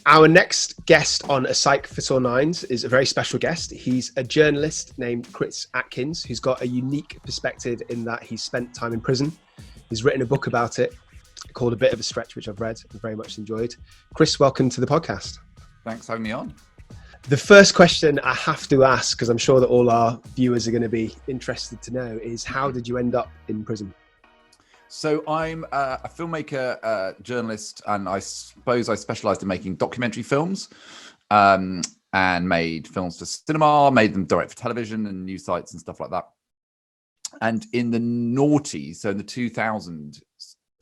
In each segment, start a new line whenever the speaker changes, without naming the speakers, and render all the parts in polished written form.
Our next guest on A Psych for Sore Nines is a very special guest. He's a journalist named Chris Atkins, who's got a unique perspective in that he's spent time in prison. He's written a book about it called A Bit of a Stretch, which I've read and very much enjoyed. Chris, welcome to the podcast.
Thanks for having me on.
The first question I have to ask, because I'm sure that all our viewers are going to be interested to know, is how did you end up in prison?
So I'm a filmmaker, journalist, and I suppose I specialised in making documentary films and made films for cinema, made them direct for television and news sites and stuff like that. And in the noughties, so in the 2000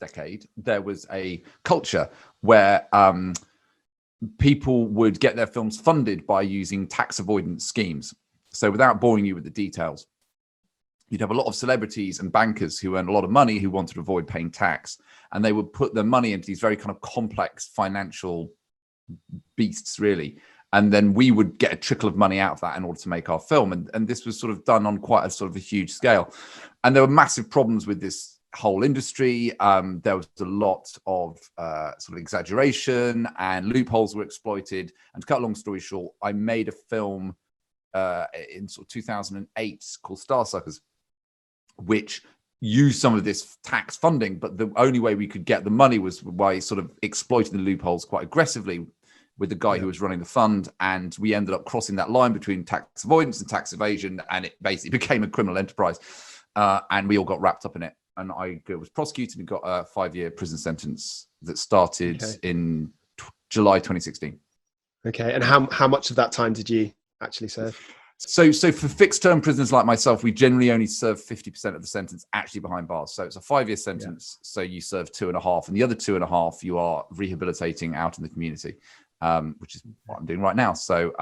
decade, there was a culture where people would get their films funded by using tax avoidance schemes. So without boring you with the details, you'd have a lot of celebrities and bankers who earned a lot of money who wanted to avoid paying tax, and they would put their money into these very kind of complex financial beasts, really. And then we would get a trickle of money out of that in order to make our film. And this was sort of done on quite a sort of a huge scale. And there were massive problems with this whole industry. There was a lot of sort of exaggeration, and loopholes were exploited. And to cut a long story short, I made a film in sort of 2008 called Starsuckers, which used some of this tax funding, but the only way we could get the money was by sort of exploiting the loopholes quite aggressively with the guy who was running the fund. And we ended up crossing that line between tax avoidance and tax evasion, and it basically became a criminal enterprise. And we all got wrapped up in it. And I was prosecuted and got a 5-year prison sentence that started in July 2016.
Okay. And how much of that time did you actually serve?
So for fixed term prisoners like myself, we generally only serve 50% of the sentence actually behind bars. So it's a 5-year sentence. So you serve 2.5, and the other 2.5 you are rehabilitating out in the community, which is what I'm doing right now. So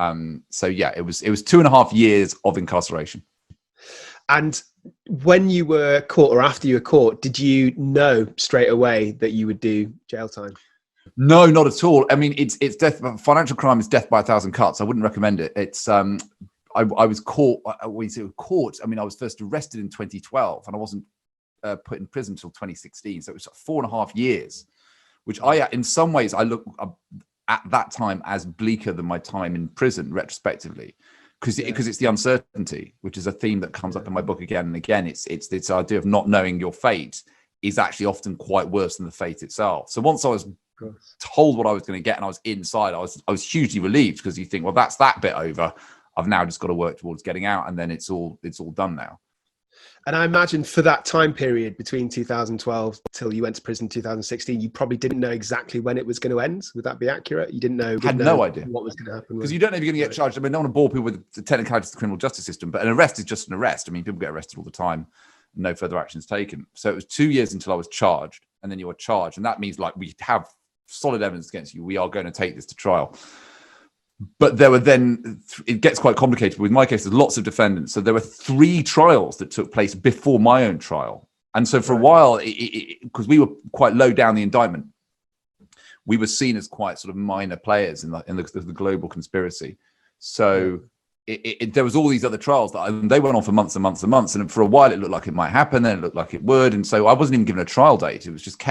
yeah, it was 2.5 years of incarceration. And
when you were caught, or after you were caught, did you know straight away that you would do jail time?
No, not at all. I mean, it's death. Financial crime is death by 1,000 cuts. I wouldn't recommend it. It's I was caught. When you say caught, I mean, I was first arrested in 2012, and I wasn't put in prison until 2016. So it was 4.5 years, which in some ways, I look at that time as bleaker than my time in prison retrospectively, because it's the uncertainty, which is a theme that comes up in my book again and again. It's this idea of not knowing your fate is actually often quite worse than the fate itself. So once I was told what I was going to get and I was inside, I was hugely relieved, because you think, well, that's that bit over. I've now just got to work towards getting out, and then it's all done now.
And I imagine for that time period between 2012 till you went to prison 2016, you probably didn't know exactly when it was going to end. Would that be accurate? You didn't know?
Had no idea
what was going to happen,
because you don't know if you're going to get charged. I mean, I don't want to bore people with the technicalities of the criminal justice system, but an arrest is just an arrest. I mean, people get arrested all the time, no further actions taken. So it was 2 years until I was charged, and then you were charged, and that means like we have solid evidence against you. We are going to take this to trial. But there were then, it gets quite complicated. With my case, there's lots of defendants. So there were 3 trials that took place before my own trial. And so for a while, because we were quite low down the indictment, we were seen as quite sort of minor players in the global conspiracy. So there was all these other trials that they went on for months and months and months. And for a while, it looked like it might happen. Then it looked like it would. And so I wasn't even given a trial date. It was just the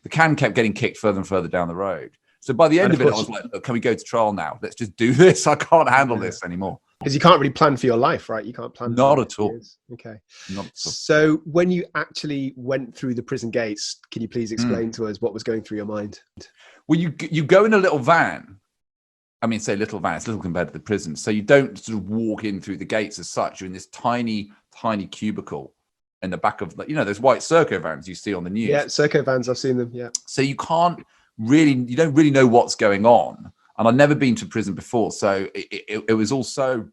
can kept getting kicked further and further down the road. So by the end of it, I was like, look, can we go to trial now? Let's just do this. I can't handle this anymore.
Because you can't really plan for your life, right? You can't plan.
Not at all.
Okay.
Not at all.
So when you actually went through the prison gates, can you please explain to us what was going through your mind?
Well, you go in a little van. I mean, say little van, it's little compared to the prison. So you don't sort of walk in through the gates as such. You're in this tiny, tiny cubicle in the back of, those white Serco vans you see on the news.
Yeah, Serco vans, I've seen them, yeah.
So you don't really know what's going on. And I've never been to prison before. So it was also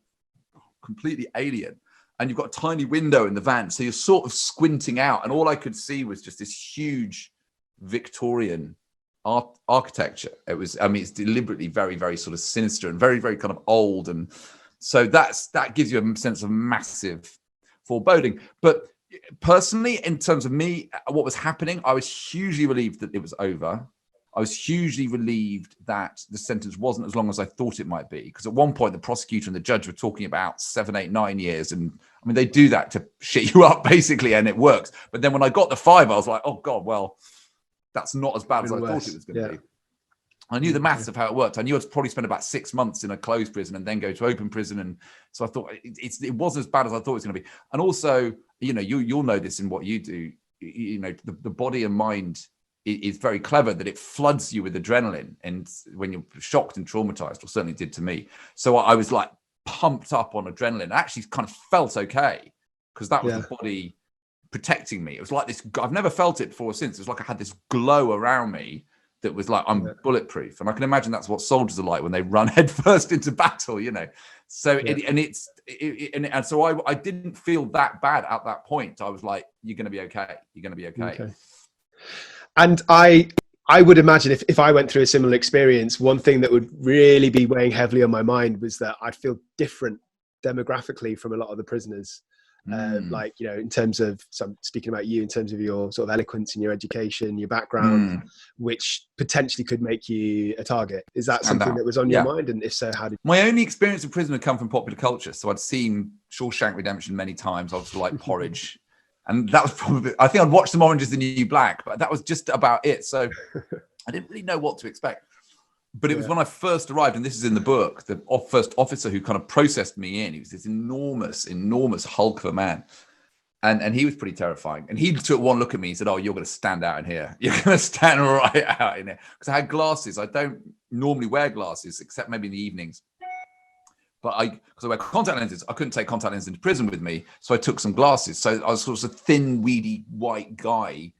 completely alien. And you've got a tiny window in the van. So you're sort of squinting out. And all I could see was just this huge Victorian architecture. It's deliberately very, very sort of sinister and very, very kind of old. And so that gives you a sense of massive foreboding. But personally, in terms of me, what was happening, I was hugely relieved that it was over. I was hugely relieved that the sentence wasn't as long as I thought it might be. Because at one point, the prosecutor and the judge were talking about 7, 8, 9 years. And I mean, they do that to shit you up, basically, and it works. But then when I got the 5, I was like, oh, God, well, that's not as bad as I thought it was going to be. I knew the maths of how it worked. I knew I'd probably spend about 6 months in a closed prison and then go to open prison. And so I thought it wasn't as bad as I thought it was going to be. And also, you'll know this in what you do. The body and mind is very clever, that it floods you with adrenaline. And when you're shocked and traumatized, or certainly did to me. So I was like pumped up on adrenaline. I actually kind of felt okay, because that was the body protecting me. It was like this, I've never felt it before or since. It was like I had this glow around me that was like, I'm bulletproof. And I can imagine that's what soldiers are like when they run headfirst into battle, So, and so I didn't feel that bad at that point. I was like, you're going to be okay. You're going to be okay.
And I would imagine if I went through a similar experience, one thing that would really be weighing heavily on my mind was that I'd feel different demographically from a lot of the prisoners. In terms of, so I'm speaking about you, in terms of your sort of eloquence and your education, your background, which potentially could make you a target. Is that something that was on your mind? And if so, how did
my only experience of prison had come from popular culture? So I'd seen Shawshank Redemption many times. I was like Porridge. And that was probably, I think I'd watched some Orange Is the New Black, but that was just about it. So I didn't really know what to expect. But it was when I first arrived, and this is in the book, the first officer who kind of processed me in. He was this enormous hulk of a man. And he was pretty terrifying. And he took one look at me and said, "Oh, you're going to stand out in here. You're going to stand right out in here." Because I had glasses. I don't normally wear glasses, except maybe in the evenings. But because I wear contact lenses, I couldn't take contact lenses into prison with me. So I took some glasses. So I was sort of a thin, weedy, white guy,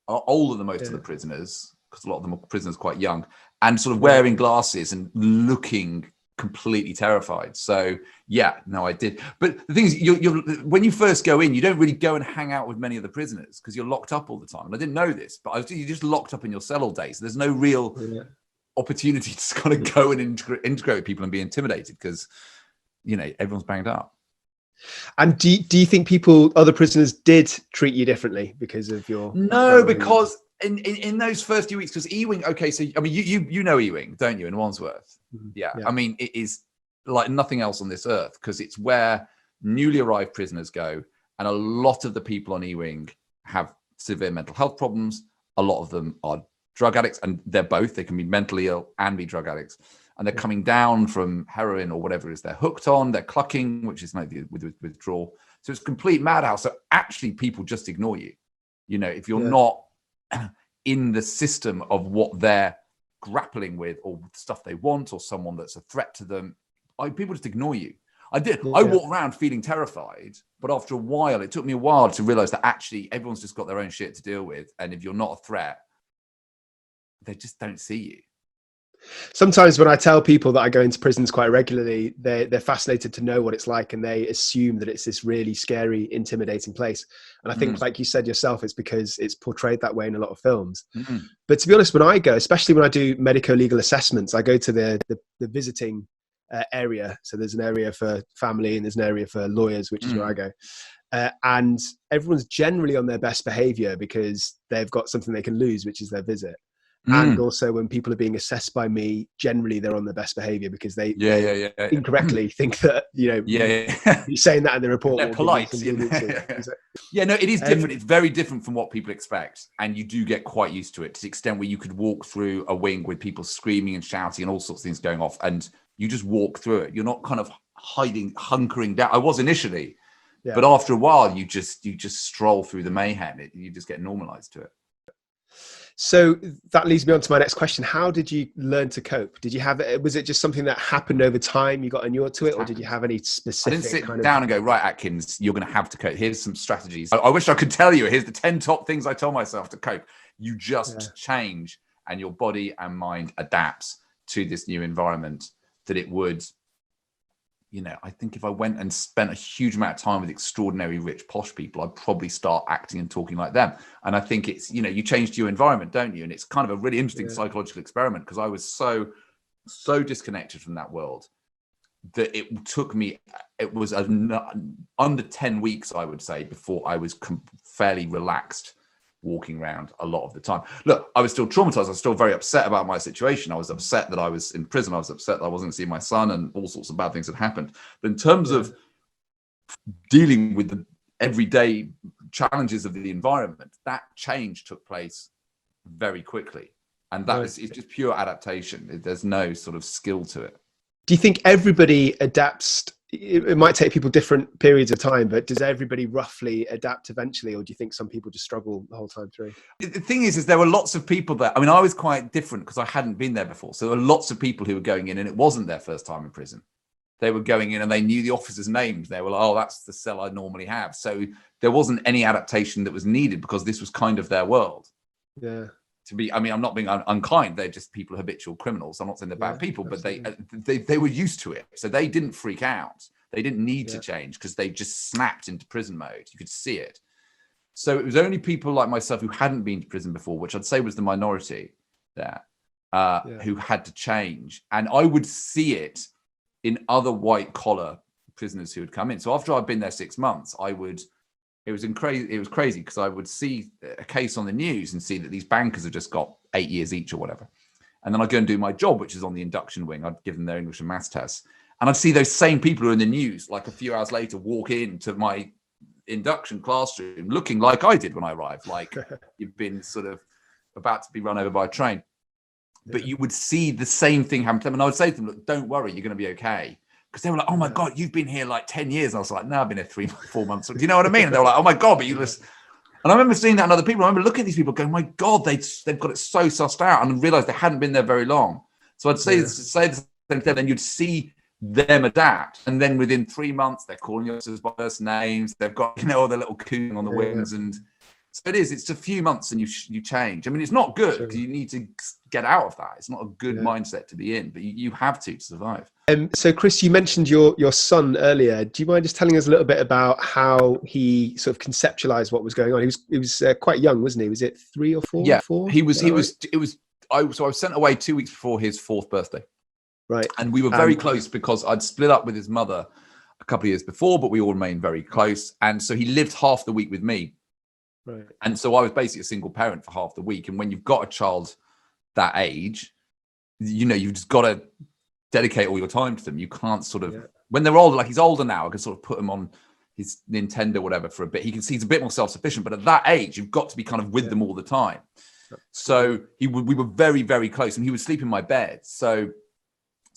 older than most of the prisoners, because a lot of them are prisoners quite young, and sort of wearing glasses and looking completely terrified. So I did. But the thing is, you're when you first go in, you don't really go and hang out with many of the prisoners because you're locked up all the time. And I didn't know this, but you're just locked up in your cell all day. So there's no real opportunity to kind of go and integrate with people and be intimidated, because everyone's banged up.
And do you think other prisoners did treat you differently because of your?
No, because in those first few weeks, because Ewing, okay, so I mean, you know Ewing, don't you, in Wandsworth? Yeah. I mean, it is like nothing else on this earth, because it's where newly arrived prisoners go, and a lot of the people on Ewing have severe mental health problems. A lot of them are drug addicts, and they can be mentally ill and be drug addicts, and they're coming down from heroin or whatever it is they're hooked on. They're clucking, which is maybe with withdrawal. So it's complete madhouse. So actually people just ignore you. If you're not in the system of what they're grappling with, or stuff they want, or someone that's a threat to them, people just ignore you. I walked around feeling terrified, but after a while, it took me a while to realize that actually everyone's just got their own shit to deal with. And if you're not a threat, they just don't see you.
Sometimes when I tell people that I go into prisons quite regularly, they're fascinated to know what it's like, and they assume that it's this really scary, intimidating place. And I think, like you said yourself, it's because it's portrayed that way in a lot of films. But to be honest, when I go, especially when I do medico-legal assessments, I go to the visiting area. So there's an area for family and there's an area for lawyers, which is where I go. And everyone's generally on their best behavior because they've got something they can lose, which is their visit. And also when people are being assessed by me, generally they're on their best behavior because they incorrectly think that, you're saying that in the report.
They're polite. No, it is different. It's very different from what people expect. And you do get quite used to it, to the extent where you could walk through a wing with people screaming and shouting and all sorts of things going off, and you just walk through it. You're not kind of hunkering down. I was initially, but after a while, you just stroll through the mayhem. You just get normalized to it.
So that leads me on to my next question. How did you learn to cope? Was it just something that happened over time? You got inured to it, or did you have any specific?
I didn't sit down and go, right, Atkins, you're going to have to cope. Here's some strategies. I wish I could tell you, here's the 10 top things I tell myself to cope. You just change, and your body and mind adapts to this new environment that it would. I think if I went and spent a huge amount of time with extraordinary, rich, posh people, I'd probably start acting and talking like them. And I think it's, you change to your environment, don't you? And it's kind of a really interesting psychological experiment, because I was so disconnected from that world that it was under 10 weeks, I would say, before I was fairly relaxed walking around a lot of the time. Look, I was still traumatized. I was still very upset about my situation. I was upset that I was in prison. I was upset that I wasn't seeing my son, and all sorts of bad things had happened. But in terms of dealing with the everyday challenges of the environment, that change took place very quickly. And it's just pure adaptation. There's no sort of skill to it.
Do you think everybody adapts? It might take people different periods of time, but does everybody roughly adapt eventually, or do you think some people just struggle the whole time through?
The thing is there were lots of people there. I mean, I was quite different because I hadn't been there before. So there were lots of people who were going in and it wasn't their first time in prison. They were going in and they knew the officers' names. They were like, oh, that's the cell I normally have. So there wasn't any adaptation that was needed because this was kind of their world.
Yeah.
I mean, I'm not being unkind. They're just people, habitual criminals. I'm not saying they're bad people, but they were used to it. So they didn't freak out. They didn't need to change because they just snapped into prison mode. You could see it. So it was only people like myself who hadn't been to prison before, which I'd say was the minority there, who had to change. And I would see it in other white collar prisoners who had come in. So after I'd been there 6 months, it was crazy because I would see a case on the news and see that these bankers have just got 8 years each or whatever. And then I'd go and do my job, which is on the induction wing. I'd give them their English and maths tests. And I'd see those same people who are in the news, like a few hours later, walk into my induction classroom looking like I did when I arrived, like you've been sort of about to be run over by a train. But you would see the same thing happen to them. And I would say to them, look, don't worry, you're going to be okay. Because they were like, oh my God, you've been here like 10 years. And I was like, no, I've been here 3-4 months. Do you know what I mean? And they were like, oh my God, but you listen. And I remember seeing that in other people. I remember looking at these people going, my God, they've got it so sussed out and realized they hadn't been there very long. So I'd say the same thing, then you'd see them adapt. And then within 3 months, they're calling you by first names. They've got, all their little cooing on the wings. And so it's a few months and you change. I mean, it's not good because you need to get out of that. It's not a good mindset to be in, but you have to survive.
So Chris, you mentioned your son earlier. Do you mind just telling us a little bit about how he sort of conceptualized what was going on? He was quite young, wasn't he? Was it 3 or 4?
Yeah,
4?
He was. I was sent away 2 weeks before his 4th birthday.
Right.
And we were very close because I'd split up with his mother a couple of years before, but we all remained very close. And so he lived half the week with me.
Right.
And so I was basically a single parent for half the week. And when you've got a child that age, you've just got to dedicate all your time to them. You can't sort of, when they're older, like he's older now, I can sort of put him on his Nintendo or whatever for a bit. He can see he's a bit more self-sufficient, but at that age, you've got to be kind of with them all the time. So we were very, very close and he would sleep in my bed. So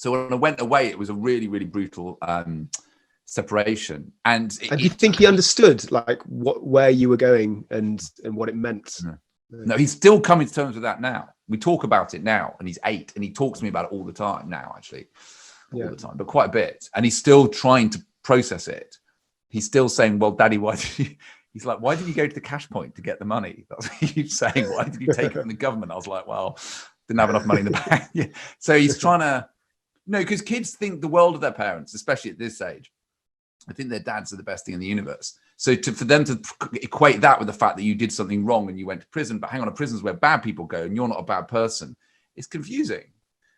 when I went away, it was a really, really brutal separation. And
you think he understood like where you were going and what it meant?
No, he's still coming to terms with that now. We talk about it now, and he's 8, and he talks to me about it all the time now, actually, all the time, but quite a bit. And he's still trying to process it. He's still saying, "Well, Daddy, why did you?" He's like, "Why did you go to the cash point to get the money?" That's what he keeps saying. "Why did you take it from the government?" I was like, "Well, didn't have enough money in the bank." Yeah. So he's trying to, because kids think the world of their parents, especially at this age. I think their dads are the best thing in the universe. So for them to equate that with the fact that you did something wrong and you went to prison, but hang on, a prison's where bad people go and you're not a bad person, it's confusing.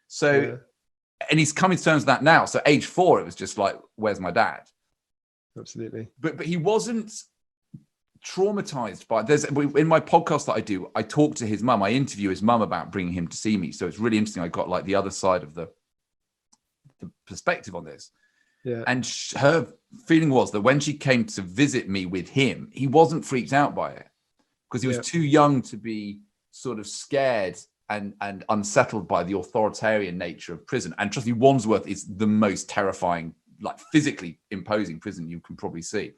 So, and he's coming to terms with that now. So age 4, it was just like, where's my dad?
Absolutely.
But he wasn't traumatized by, in my podcast that I do, I talk to his mum. I interview his mum about bringing him to see me. So it's really interesting. I got like the other side of the perspective on this. Yeah. And her feeling was that when she came to visit me with him, he wasn't freaked out by it because he was too young to be sort of scared and unsettled by the authoritarian nature of prison. And trust me, Wandsworth is the most terrifying, like physically imposing prison you can probably see.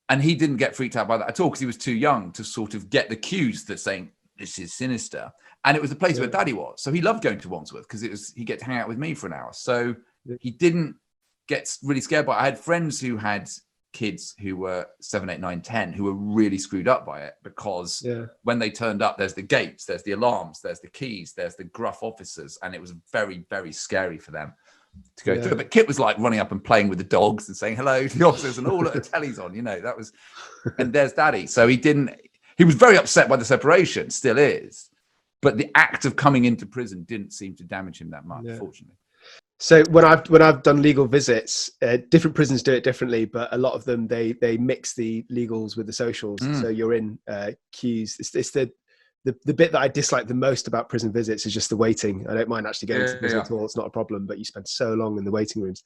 And he didn't get freaked out by that at all because he was too young to sort of get the cues that saying, this is sinister. And it was the place where Daddy was. So he loved going to Wandsworth because he get to hang out with me for an hour. So he didn't get really scared by it. I had friends who had kids who were 7, 8, 9, 10 who were really screwed up by it because when they turned up, there's the gates, there's the alarms, there's the keys, there's the gruff officers. And it was very, very scary for them to go through. But Kit was like running up and playing with the dogs and saying hello to the officers and all the telly's on, that was, and there's Daddy. So he was very upset by the separation, still is. But the act of coming into prison didn't seem to damage him that much, fortunately.
So when I've done legal visits, different prisons do it differently, but a lot of them they mix the legals with the socials. So you're in queues. It's the bit that I dislike the most about prison visits is just the waiting. I don't mind actually going to prison at all; it's not a problem. But you spend so long in the waiting rooms,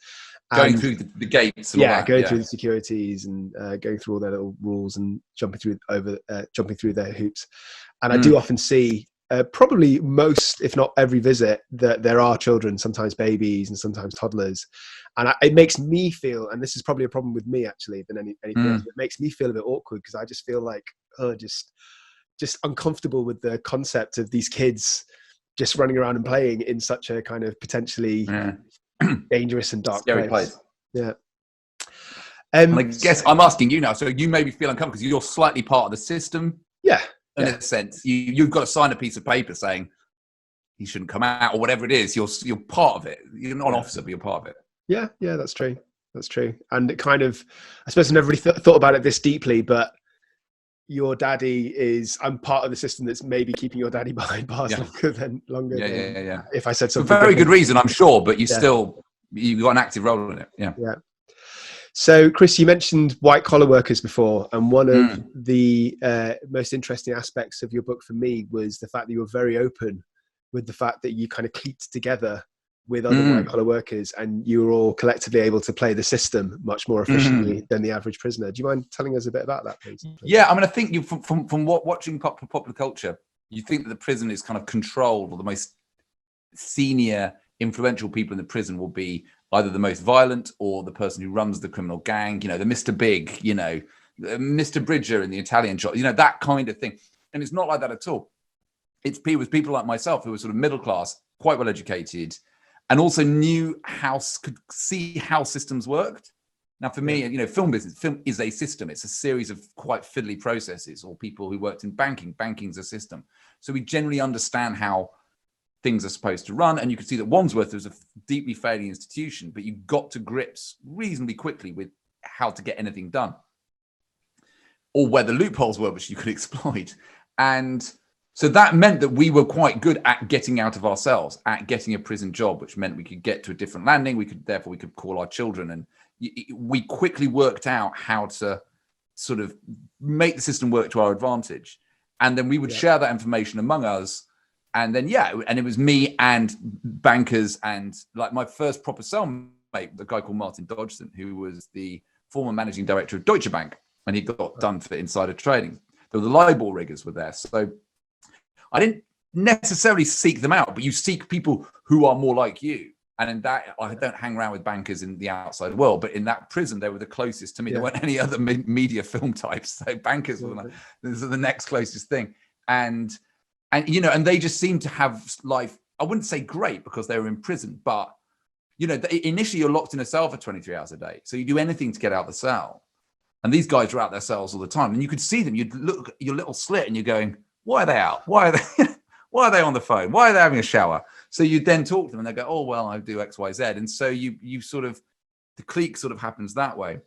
going through the gates. And all that.
Going through the securities and going through all their little rules and jumping through their hoops. And I do often see probably most, if not every visit, that there are children, sometimes babies and sometimes toddlers. And it makes me feel, and this is probably a problem with me actually than anything else, it makes me feel a bit awkward because I just feel like, just uncomfortable with the concept of these kids just running around and playing in such a kind of potentially dangerous and dark place. Yeah.
And I guess I'm asking you now, so you maybe feel uncomfortable because you're slightly part of the system.
Yeah.
In a sense, you've got to sign a piece of paper saying he shouldn't come out or whatever it is. You're part of it. You're not an officer, but you're part of it.
Yeah, that's true. That's true. And it kind of, I suppose I never really thought about it this deeply, but your daddy I'm part of the system that's maybe keeping your daddy behind bars longer than if I said something.
For very good reason, I'm sure, but you've got an active role in it. Yeah.
So, Chris, you mentioned white collar workers before, and one of the most interesting aspects of your book for me was the fact that you were very open with the fact that you kind of cliqued together with other white collar workers, and you were all collectively able to play the system much more efficiently than the average prisoner. Do you mind telling us a bit about that, please?
Yeah, I mean, I think you from watching popular culture, you think that the prison is kind of controlled, or the most senior, influential people in the prison will be either the most violent or the person who runs the criminal gang, you know, the Mr. Big, you know, Mr. Bridger in the Italian shop, you know, that kind of thing. And it's not like that at all. It's people like myself who were sort of middle class, quite well educated, and also could see how systems worked. Now, for me, you know, film is a system. It's a series of quite fiddly processes, or people who worked in banking. Banking's a system. So we generally understand how things are supposed to run. And you can see that Wandsworth was a deeply failing institution, but you got to grips reasonably quickly with how to get anything done, or where the loopholes were, which you could exploit. And so that meant that we were quite good at getting out of our cells, at getting a prison job, which meant we could get to a different landing. We could call our children. And we quickly worked out how to sort of make the system work to our advantage. And then we would share that information among us. And then, and it was me and bankers, and like my first proper cellmate, the guy called Martin Dodgson, who was the former managing director of Deutsche Bank, and he got done for insider trading. The LIBOR riggers were there. So I didn't necessarily seek them out, but you seek people who are more like you. And in that, I don't hang around with bankers in the outside world, but in that prison, they were the closest to me. There weren't any other media film types. So bankers were the next closest thing. And you know, and they just seemed to have life, I wouldn't say great because they were in prison, but, you know, initially you're locked in a cell for 23 hours a day. So you do anything to get out of the cell. And these guys were out their cells all the time. And you could see them. You'd look at your little slit and you're going, why are they out? Why are they on the phone? Why are they having a shower? So you then talk to them and they go, oh, well, I do X, Y, Z. And so you sort of, the clique sort of happens that way.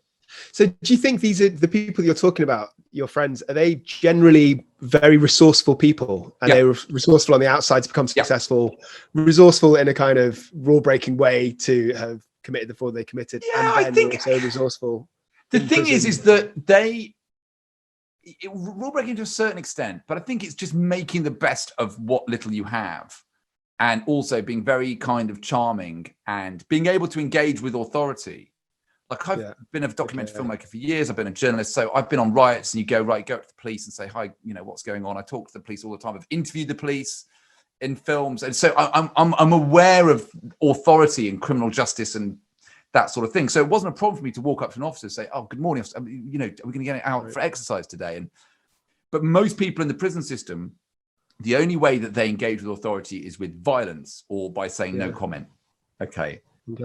So do you think these are the people you're talking about, your friends, are they generally very resourceful people? And they're resourceful on the outside to become successful, resourceful in a kind of rule-breaking way to have committed before they committed, and then also resourceful.
The thing is that rule-breaking to a certain extent, but I think it's just making the best of what little you have, and also being very kind of charming and being able to engage with authority. Like I've been a documentary filmmaker for years. I've been a journalist. So I've been on riots, and you go up to the police and say, hi, you know, what's going on? I talk to the police all the time. I've interviewed the police in films. And so I'm aware of authority and criminal justice and that sort of thing. So it wasn't a problem for me to walk up to an officer and say, oh, good morning, officer. You know, are we going to get out for exercise today? But most people in the prison system, the only way that they engage with authority is with violence or by saying no comment. Okay.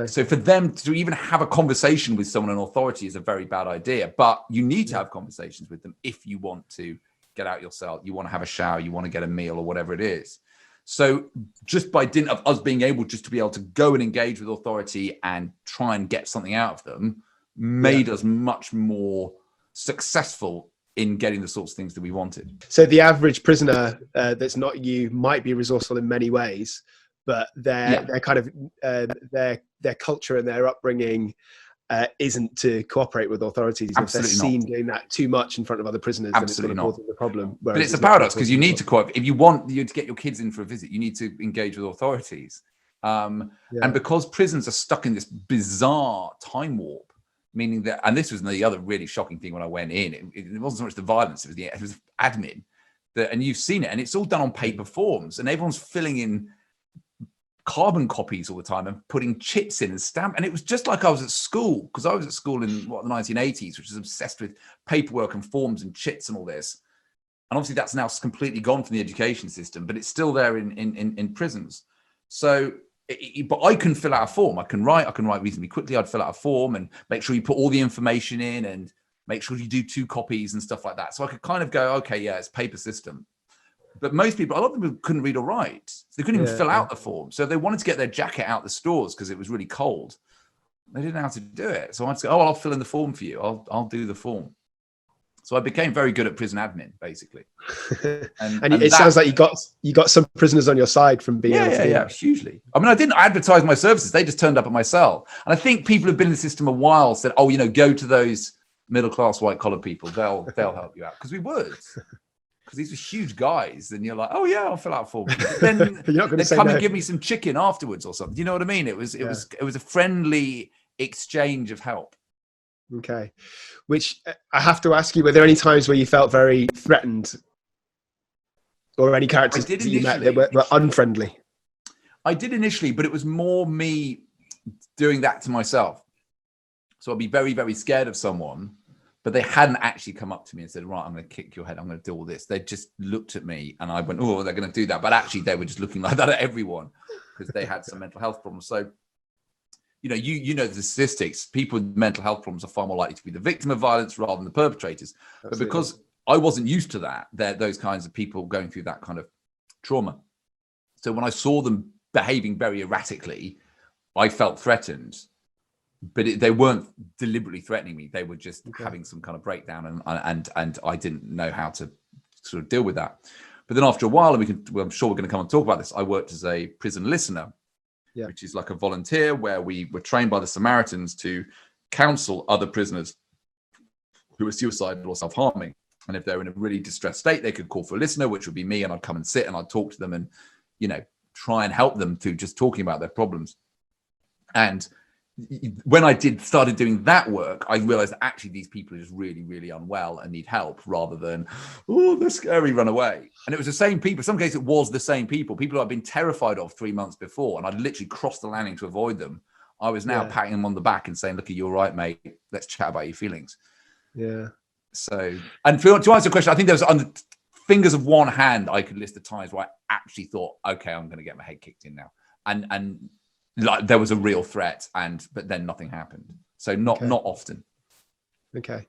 So for them to even have a conversation with someone in authority is a very bad idea, but you need to have conversations with them if you want to get out your cell, you want to have a shower, you want to get a meal or whatever it is. So just by dint of us being able just to be able to go and engage with authority and try and get something out of them made us much more successful in getting the sorts of things that we wanted.
So the average prisoner that's not you might be resourceful in many ways, but their kind of their culture and their upbringing isn't to cooperate with authorities.
Absolutely
if they're seen doing that too much in front of other prisoners,
absolutely
then it's going to cause the problem.
But it's a paradox because you need to cooperate. If you want to get your kids in for a visit, you need to engage with authorities. And because prisons are stuck in this bizarre time warp, meaning that, and this was the other really shocking thing when I went in, it wasn't so much the violence, it was admin. and you've seen it, and it's all done on paper forms, and everyone's filling in carbon copies all the time and putting chits in and stamp. And it was just like I was at school, because I was at school in the 1980s, which was obsessed with paperwork and forms and chits and all this. And obviously that's now completely gone from the education system, but it's still there in prisons. So, but I can fill out a form. I can write reasonably quickly. I'd fill out a form and make sure you put all the information in and make sure you do 2 copies and stuff like that. So I could kind of go, okay, yeah, it's paper system. But most people, a lot of them couldn't read or write. So they couldn't even fill out the form. So if they wanted to get their jacket out the stores because it was really cold, they didn't know how to do it. So I'd say, oh, I'll fill in the form for you. I'll do the form. So I became very good at prison admin, basically. And
it sounds like you got some prisoners on your side from being able to do that.
Hugely. I mean, I didn't advertise my services. They just turned up at my cell. And I think people who've been in the system a while said, oh, go to those middle-class white-collar people. They'll help you out. Because we would. Because these were huge guys, and you're like, oh yeah, I'll fill out a form. Then they come and give me some chicken afterwards or something. You know what I mean? It was a friendly exchange of help.
Okay, which I have to ask you: were there any times where you felt very threatened, or any characters that you met that were unfriendly?
I did initially, but it was more me doing that to myself. So I'd be very, very scared of someone. But they hadn't actually come up to me and said, right, I'm going to kick your head. I'm going to do all this. They just looked at me and I went, oh, they're going to do that. But actually, they were just looking like that at everyone because they had some mental health problems. So, you know the statistics. People with mental health problems are far more likely to be the victim of violence rather than the perpetrators. Absolutely. But because I wasn't used to that, those kinds of people going through that kind of trauma. So when I saw them behaving very erratically, I felt threatened. But they weren't deliberately threatening me. They were just having some kind of breakdown, and I didn't know how to sort of deal with that. But then after a while, and I'm sure we're going to come and talk about this, I worked as a prison listener, which is like a volunteer where we were trained by the Samaritans to counsel other prisoners who were suicidal or self-harming. And if they're in a really distressed state, they could call for a listener, which would be me, and I'd come and sit and I'd talk to them and, try and help them through just talking about their problems. And when I started doing that work, I realized that actually these people are just really, really unwell and need help rather than, oh, they're scary, run away. And it was the same people. In some cases, it was the same people who I'd been terrified of 3 months before. And I'd literally crossed the landing to avoid them. I was now patting them on the back and saying, look, are you all right, mate? Let's chat about your feelings.
Yeah.
So, and to answer the question, I think there was on the fingers of one hand, I could list the times where I actually thought, okay, I'm going to get my head kicked in now. And like there was a real threat, but then nothing happened. So not often. Okay,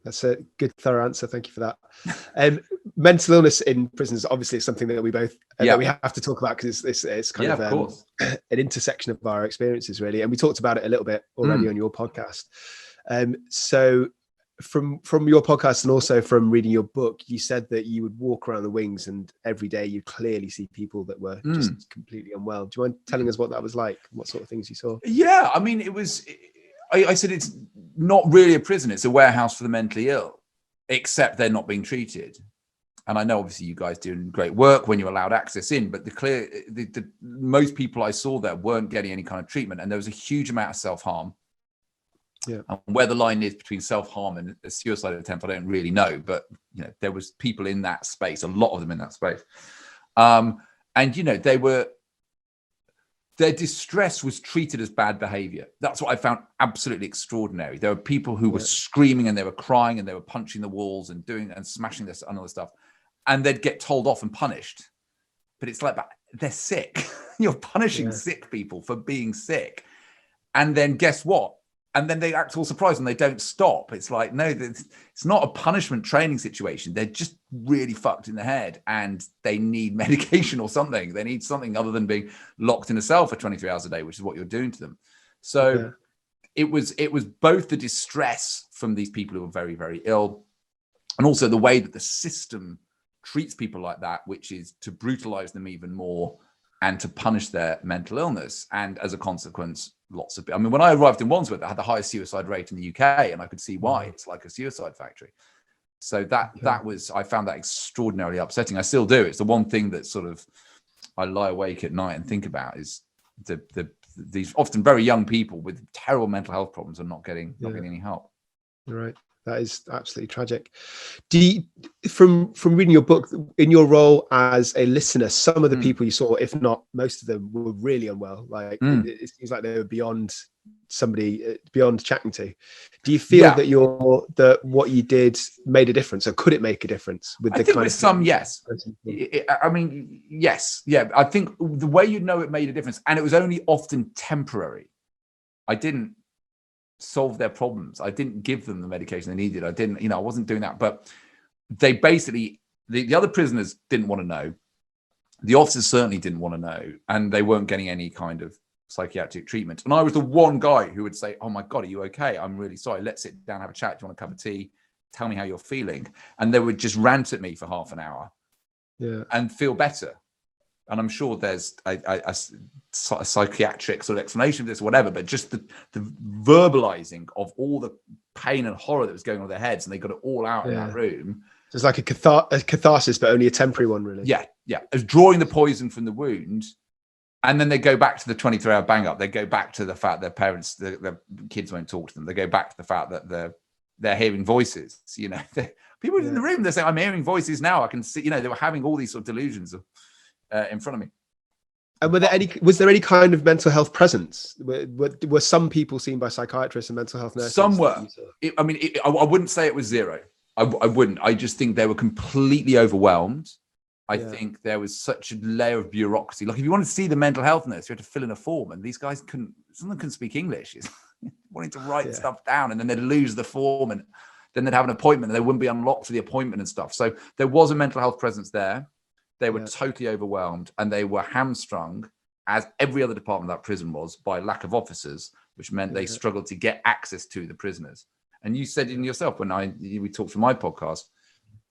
that's a good thorough answer. Thank you for that. Mental illness in prisons obviously is something that we both that we have to talk about because it's kind of an intersection of our experiences really, and we talked about it a little bit already on your podcast. So from your podcast and also from reading your book, you said that you would walk around the wings and every day you clearly see people that were just completely unwell. Do you mind telling us what that was like? What sort of things you saw?
Yeah, I mean, it was, I said it's not really a prison. It's a warehouse for the mentally ill, except they're not being treated. And I know obviously you guys doing great work when you allowed access in, but the most people I saw there weren't getting any kind of treatment. And there was a huge amount of self-harm. Yeah. And where the line is between self-harm and a suicide attempt, I don't really know, but there was people in that space, a lot of them in that space. And their distress was treated as bad behavior. That's what I found absolutely extraordinary. There were people who were screaming and they were crying and they were punching the walls and doing and smashing this and other stuff. And they'd get told off and punished. But it's like, they're sick. You're punishing sick people for being sick. And then guess what? And then they act all surprised and they don't stop. It's like, no, it's not a punishment training situation. They're just really fucked in the head and they need medication or something. They need something other than being locked in a cell for 23 hours a day, which is what you're doing to them. So it was both the distress from these people who are very, very ill and also the way that the system treats people like that, which is to brutalize them even more and to punish their mental illness. And as a consequence, when I arrived in Wandsworth, I had the highest suicide rate in the UK, and I could see why. It's like a suicide factory. So I found that extraordinarily upsetting. I still do. It's the one thing that sort of I lie awake at night and think about is these often very young people with terrible mental health problems are not getting any help.
Right. That is absolutely tragic. Do you, from reading your book, in your role as a listener, some of the people you saw, if not most of them, were really unwell. Like it seems like they were beyond somebody, beyond chatting to. Do you feel that what you did made a difference, or could it make a difference with the kind of
some? Yes. I mean, yes. Yeah. I think the way you know it made a difference, and it was only often temporary. I didn't solve their problems. I didn't give them the medication they needed. I didn't, I wasn't doing that. But they basically, the other prisoners didn't want to know. The officers certainly didn't want to know, and they weren't getting any kind of psychiatric treatment. And I was the one guy who would say, "Oh my God, are you okay? I'm really sorry. Let's sit down, have a chat. Do you want a cup of tea? Tell me how you're feeling." And they would just rant at me for half an hour and feel better. And I'm sure there's a psychiatric sort of explanation for this or whatever, but just the verbalizing of all the pain and horror that was going on in their heads, and they got it all out in that room.
So it's like a catharsis, but only a temporary one, really.
Yeah. It was drawing the poison from the wound. And then they go back to the 23-hour bang up. They go back to the fact their parents, their kids won't talk to them. They go back to the fact that they're hearing voices. People in the room, they're saying, "I'm hearing voices now. I can see." They were having all these sort of delusions in front of me. And
was there any kind of mental health presence? Were some people seen by psychiatrists and mental health nurses?
Some were. I wouldn't say it was zero. I wouldn't. I just think they were completely overwhelmed. I think there was such a layer of bureaucracy. Like, if you wanted to see the mental health nurse, you had to fill in a form, and these guys some of them couldn't speak English. Wanting to write stuff down, and then they'd lose the form, and then they'd have an appointment, and they wouldn't be unlocked for the appointment and stuff. So there was a mental health presence there. They were totally overwhelmed, and they were hamstrung, as every other department of that prison was, by lack of officers, which meant they struggled to get access to the prisoners. And you said in yourself, when we talked for my podcast,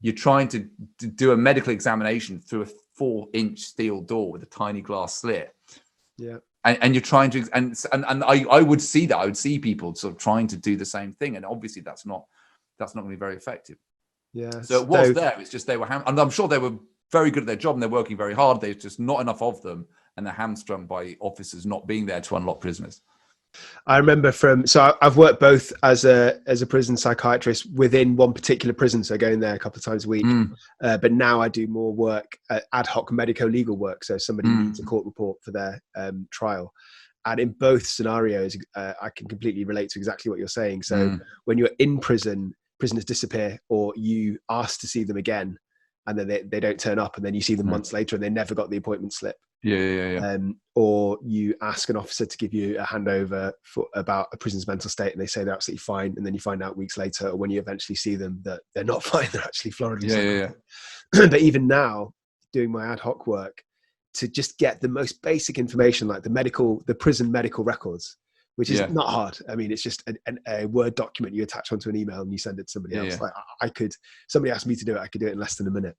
you're trying to do a medical examination through a 4-inch steel door with a tiny glass slit. Yeah. And you're trying to, and I would see that. I would see people sort of trying to do the same thing. And obviously that's not going to be very effective. Yeah. So it was there. It's just they were, and I'm sure they were very good at their job and they're working very hard. There's just not enough of them, and they're hamstrung by officers not being there to unlock prisoners.
I remember so I've worked both as a prison psychiatrist within one particular prison, so going there a couple of times a week. But now I do more work, ad hoc medico-legal work. So somebody needs a court report for their trial. And in both scenarios, I can completely relate to exactly what you're saying. So when you're in prison, prisoners disappear, or you ask to see them again, and then they don't turn up, and then you see them months later and they never got the appointment slip. Or you ask an officer to give you a handover about a prison's mental state, and they say they're absolutely fine, and then you find out weeks later, or when you eventually see them, that they're not fine. They're actually floridly But even now, doing my ad hoc work, to just get the most basic information, like the prison medical records, which is not hard. I mean, it's just a Word document you attach onto an email and you send it to somebody else. Like somebody asked me to do it, I could do it in less than a minute.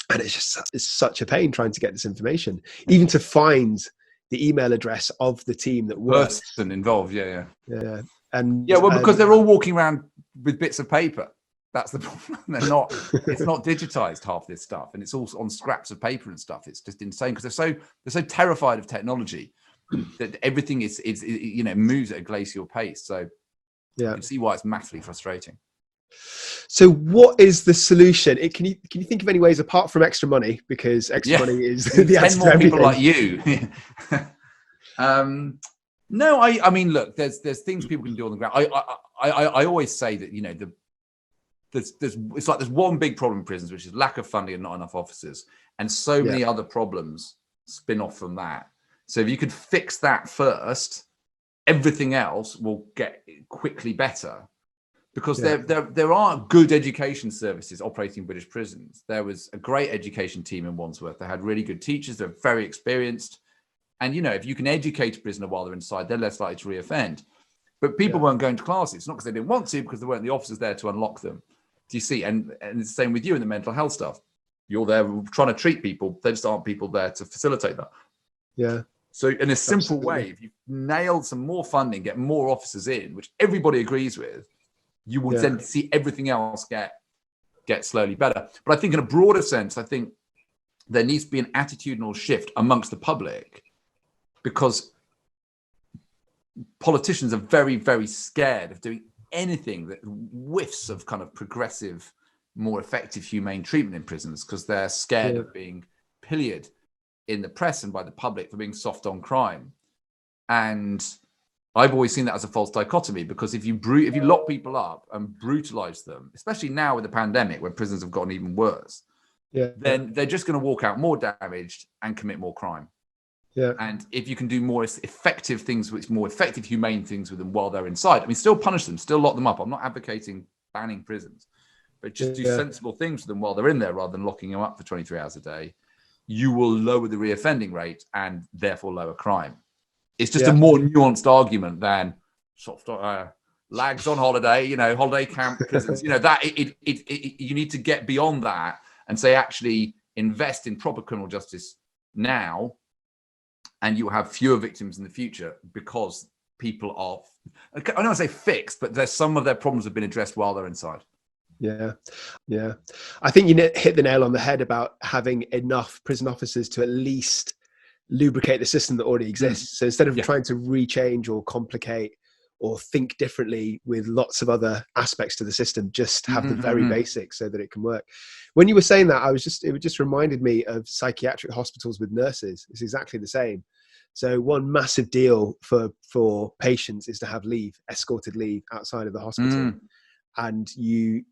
And it's such a pain trying to get this information, even to find the email address of the team that works.
Person involved,
And
because they're all walking around with bits of paper. That's the problem. It's not digitized, half this stuff, and it's all on scraps of paper and stuff. It's just insane because they're so terrified of technology that everything is moves at a glacial pace. So you can see why it's massively frustrating.
So what is the solution? Can you think of any ways apart from extra money? Because extra money is the answer to everything.
People like you. No, I mean, look, there's things people can do on the ground. I always say that there's one big problem in prisons, which is lack of funding and not enough officers, and so many other problems spin off from that. So if you could fix that first, everything else will get quickly better. Because there are good education services operating in British prisons. There was a great education team in Wandsworth. They had really good teachers. They're very experienced. And, if you can educate a prisoner while they're inside, they're less likely to reoffend. But people weren't going to classes. It's not because they didn't want to, because there weren't the officers there to unlock them. Do you see? And it's the same with you in the mental health stuff. You're there trying to treat people. There just aren't people there to facilitate that.
Yeah.
So in a simple way, if you nailed some more funding, get more officers in, which everybody agrees with, you will then see everything else get slowly better. But I think in a broader sense, I think there needs to be an attitudinal shift amongst the public, because politicians are very, very scared of doing anything that whiffs of kind of progressive, more effective, humane treatment in prisons, because they're scared of being pilloried in the press and by the public for being soft on crime. And I've always seen that as a false dichotomy, because if you lock people up and brutalize them, especially now with the pandemic when prisons have gotten even worse, then they're just going to walk out more damaged and commit more crime. And if you can do more effective things, more effective, humane things with them while they're inside, I mean, still punish them, still lock them up. I'm not advocating banning prisons, but just do sensible things with them while they're in there rather than locking them up for 23 hours a day. You will lower the reoffending rate and therefore lower crime. It's just a more nuanced argument than sort of lags on holiday, holiday camp prisons, that you need to get beyond that and say, actually invest in proper criminal justice now, and you will have fewer victims in the future because people are, I don't want to say fixed, but there's some of their problems have been addressed while they're inside.
Yeah. I think you hit the nail on the head about having enough prison officers to at least lubricate the system that already exists. So instead of trying to rechange or complicate or think differently with lots of other aspects to the system, just have the very basics so that it can work. When you were saying that, it just reminded me of psychiatric hospitals with nurses. It's exactly the same. So one massive deal for patients is to have escorted leave outside of the hospital. And you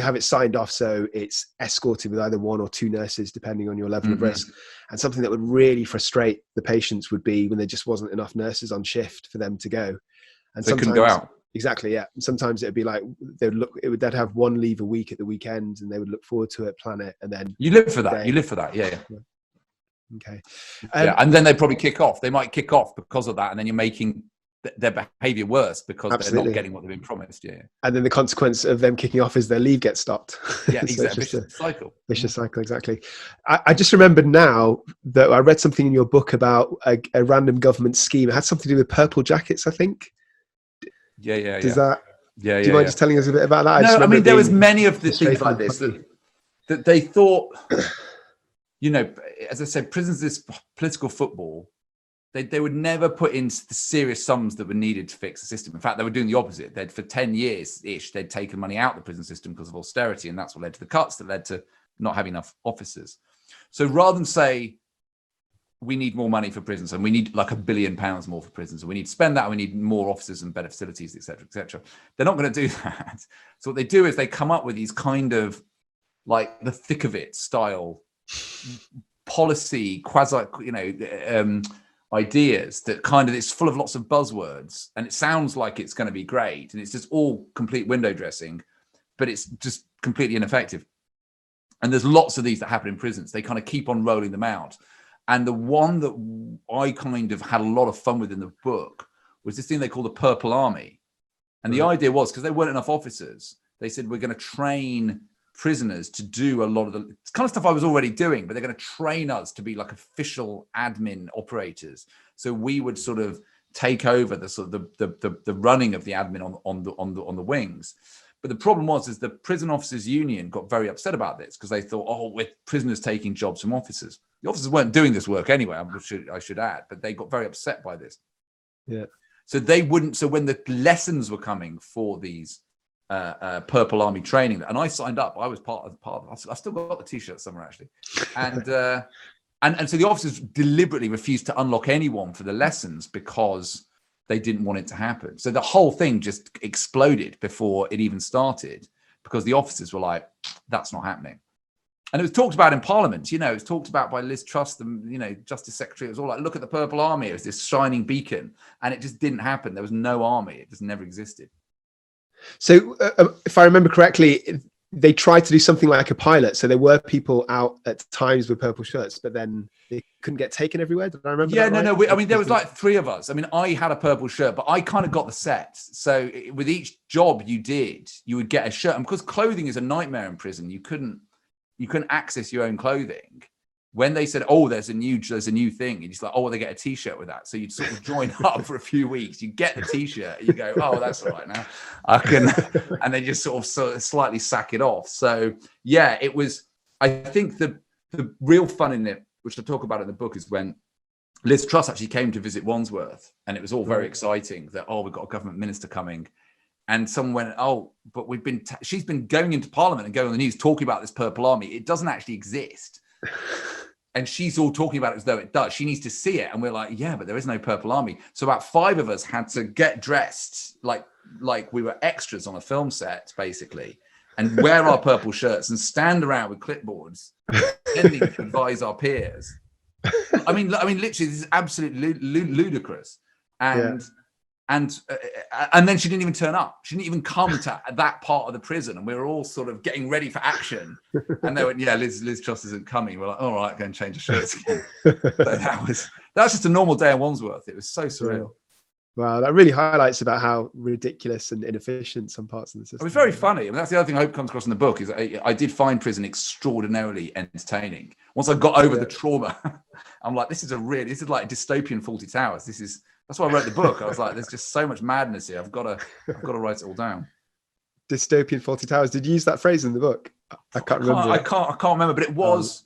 have it signed off, so it's escorted with either one or two nurses depending on your level of risk. And something that would really frustrate the patients would be when there just wasn't enough nurses on shift for them to go, and
they couldn't go out.
Exactly, yeah. And sometimes it'd be like they'd have one leave a week at the weekend, and they would look forward to it, plan it, and then
you live for that. Yeah.
Okay.
And then they probably kick off. They might kick off because of that, and then you're making their behavior worse because they're not getting what they've been promised. And
then the consequence of them kicking off is their leave gets stopped.
Yeah, exactly. Vicious cycle,
exactly. I just remembered now that I read something in your book about a random government scheme. It had something to do with purple jackets, I think.
Do you
mind just telling us a bit about that?
I mean, there was many of the things like this that they thought, as I said, prisons, this political football. They would never put in the serious sums that were needed to fix the system. In fact, they were doing the opposite. For 10 years-ish, they'd taken money out of the prison system because of austerity, and that's what led to the cuts that led to not having enough officers. So rather than say, we need more money for prisons, and we need like £1 billion more for prisons, and we need to spend that, and we need more officers and better facilities, etc., they're not going to do that. So what they do is they come up with these kind of like the thick of it style policy, ideas that kind of, it's full of lots of buzzwords, and it sounds like it's going to be great, and it's just all complete window dressing, but it's just completely ineffective. And there's lots of these that happen in prisons. They kind of keep on rolling them out. And the one that I kind of had a lot of fun with in the book was this thing they call the Purple Army. And the idea was, because there weren't enough officers, they said, we're going to train prisoners to do a lot of the kind of stuff I was already doing, but they're going to train us to be like official admin operators. So we would sort of take over the sort of the running of the admin on the wings. But the problem is the Prison Officers Union got very upset about this because they thought, we're prisoners taking jobs from officers. The officers weren't doing this work anyway, I should add, but they got very upset by this.
Yeah.
So they wouldn't. So when the lessons were coming for these Purple Army training, and I signed up. I was part of. I still got the T-shirt somewhere actually, and so the officers deliberately refused to unlock anyone for the lessons because they didn't want it to happen. So the whole thing just exploded before it even started because the officers were like, "That's not happening." And it was talked about in Parliament. It was talked about by Liz Truss, the Justice Secretary. It was all like, "Look at the Purple Army. It was this shining beacon," and it just didn't happen. There was no army. It just never existed.
So if I remember correctly, they tried to do something like a pilot. So there were people out at times with purple shirts, but then they couldn't get taken everywhere. Did I remember?
Yeah,
that right?
No. I mean, there was like 3 of us. I mean, I had a purple shirt, but I kind of got the set. So with each job you did, you would get a shirt. And because clothing is a nightmare in prison, you couldn't access your own clothing. When they said, there's a new thing, you're just like, they get a T-shirt with that. So you'd sort of join up for a few weeks. You get the T-shirt, you go, that's all right now. I can, and then just sort of slightly sack it off. So yeah, it was, I think the real fun in it, which I talk about in the book, is when Liz Truss actually came to visit Wandsworth, and it was all very exciting that, we've got a government minister coming. And someone went, oh, but she's been going into Parliament and going on the news talking about this Purple Army. It doesn't actually exist. And she's all talking about it as though it does. She needs to see it. And we're like, yeah, but there is no Purple Army. So about 5 of us had to get dressed like we were extras on a film set, basically, and wear our purple shirts and stand around with clipboards, pretending to advise our peers. I mean, literally, this is absolutely ludicrous. And then she didn't even turn up. She didn't even come to that part of the prison, and we were all sort of getting ready for action. And they went, "Yeah, Liz Truss isn't coming." We're like, "All right, go and change the shirts again." So that was just a normal day in Wandsworth. It was so surreal.
Wow, that really highlights about how ridiculous and inefficient some parts of the system.
It was very funny. I mean, that's the other thing I hope comes across in the book is I did find prison extraordinarily entertaining. Once I got over the trauma, I'm like, this is like a dystopian Fawlty Towers. That's why I wrote the book. I was like, there's just so much madness here. I've got to write it all down.
Dystopian Fawlty Towers. Did you use that phrase in the book? I can't remember.
I can't remember, but it was.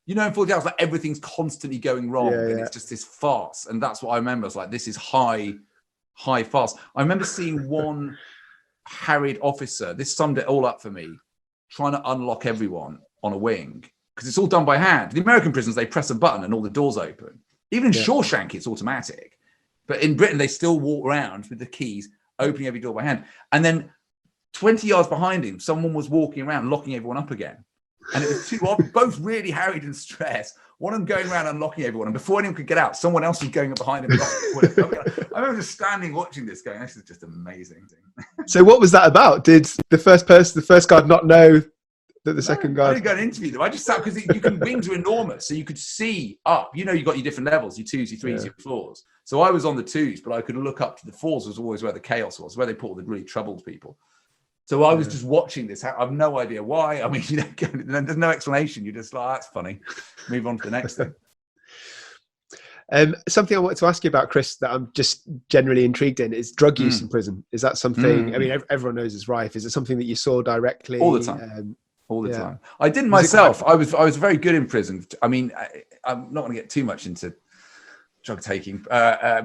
In Fawlty Towers, like everything's constantly going wrong, and it's just this farce. And that's what I remember. It's like, this is high farce. I remember seeing one harried officer. This summed it all up for me. Trying to unlock everyone on a wing because it's all done by hand. The American prisons, they press a button and all the doors open. Even in Shawshank, it's automatic. But in Britain, they still walk around with the keys, opening every door by hand. And then 20 yards behind him, someone was walking around, locking everyone up again. And it was two, both really harried and stressed. One of them going around unlocking everyone. And before anyone could get out, someone else was going up behind him. I remember just standing watching this going, this is just amazing.
So what was that about? Did the first guard not know that the second guard...
I didn't go and interview them. I just sat, because you can, wings are enormous. So you could see up. You've got your different levels, your 2s, your 3s, your 4s. So I was on the 2s, but I could look up to the 4s was always where the chaos was, where they put all the really troubled people. So I was just watching this. I have no idea why. I mean, there's no explanation. You're just like, that's funny. Move on to the next thing.
Something I wanted to ask you about, Chris, that I'm just generally intrigued in is drug use in prison. Is that something, I mean, everyone knows it's rife. Is it something that you saw directly?
All the time. All the time. I didn't myself. I was very good in prison. I mean, I'm not going to get too much into drug taking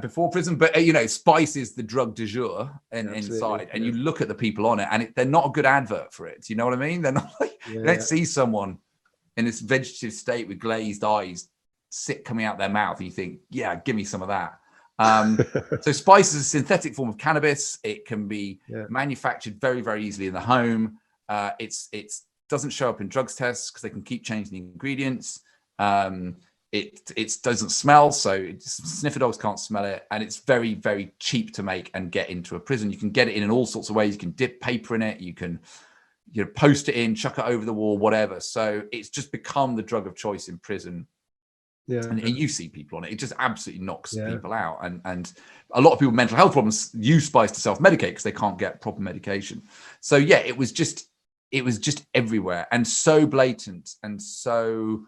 before prison, but spice is the drug du jour inside, and you look at the people on it, and they're not a good advert for it. You know what I mean? They're not like, let's see someone in this vegetative state with glazed eyes, sick coming out their mouth, and you think, yeah, give me some of that. So spice is a synthetic form of cannabis. It can be manufactured very, very easily in the home. It's doesn't show up in drugs tests because they can keep changing the ingredients. It doesn't smell, so sniffer dogs can't smell it, and it's very, very cheap to make and get into a prison. You can get it in all sorts of ways. You can dip paper in it. You can post it in, chuck it over the wall, whatever. So it's just become the drug of choice in prison. Yeah, and you see people on it. It just absolutely knocks people out, and a lot of people with mental health problems use spice to self-medicate because they can't get proper medication. So yeah, it was just everywhere and so blatant and so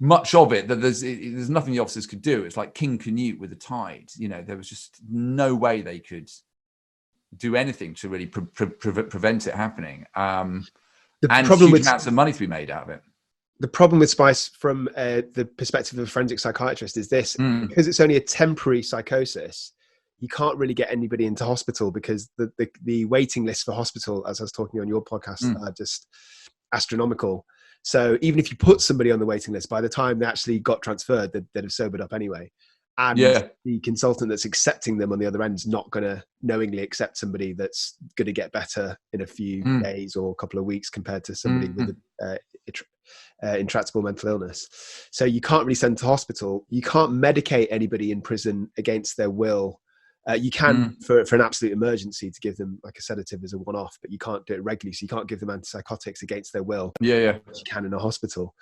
much of it that there's nothing the officers could do. It's like King Canute with the tide. There was just no way they could do anything to really prevent it happening. And huge amounts of money to be made out of it.
The problem with spice from the perspective of a forensic psychiatrist is this, because it's only a temporary psychosis, you can't really get anybody into hospital because the waiting list for hospital, as I was talking on your podcast, are just astronomical. So even if you put somebody on the waiting list, by the time they actually got transferred, they'd have sobered up anyway. And the consultant that's accepting them on the other end is not going to knowingly accept somebody that's going to get better in a few days or a couple of weeks compared to somebody with intractable mental illness. So you can't really send to hospital. You can't medicate anybody in prison against their will. You can for an absolute emergency to give them like a sedative as a one-off, but you can't do it regularly. So you can't give them antipsychotics against their will. You can in a hospital.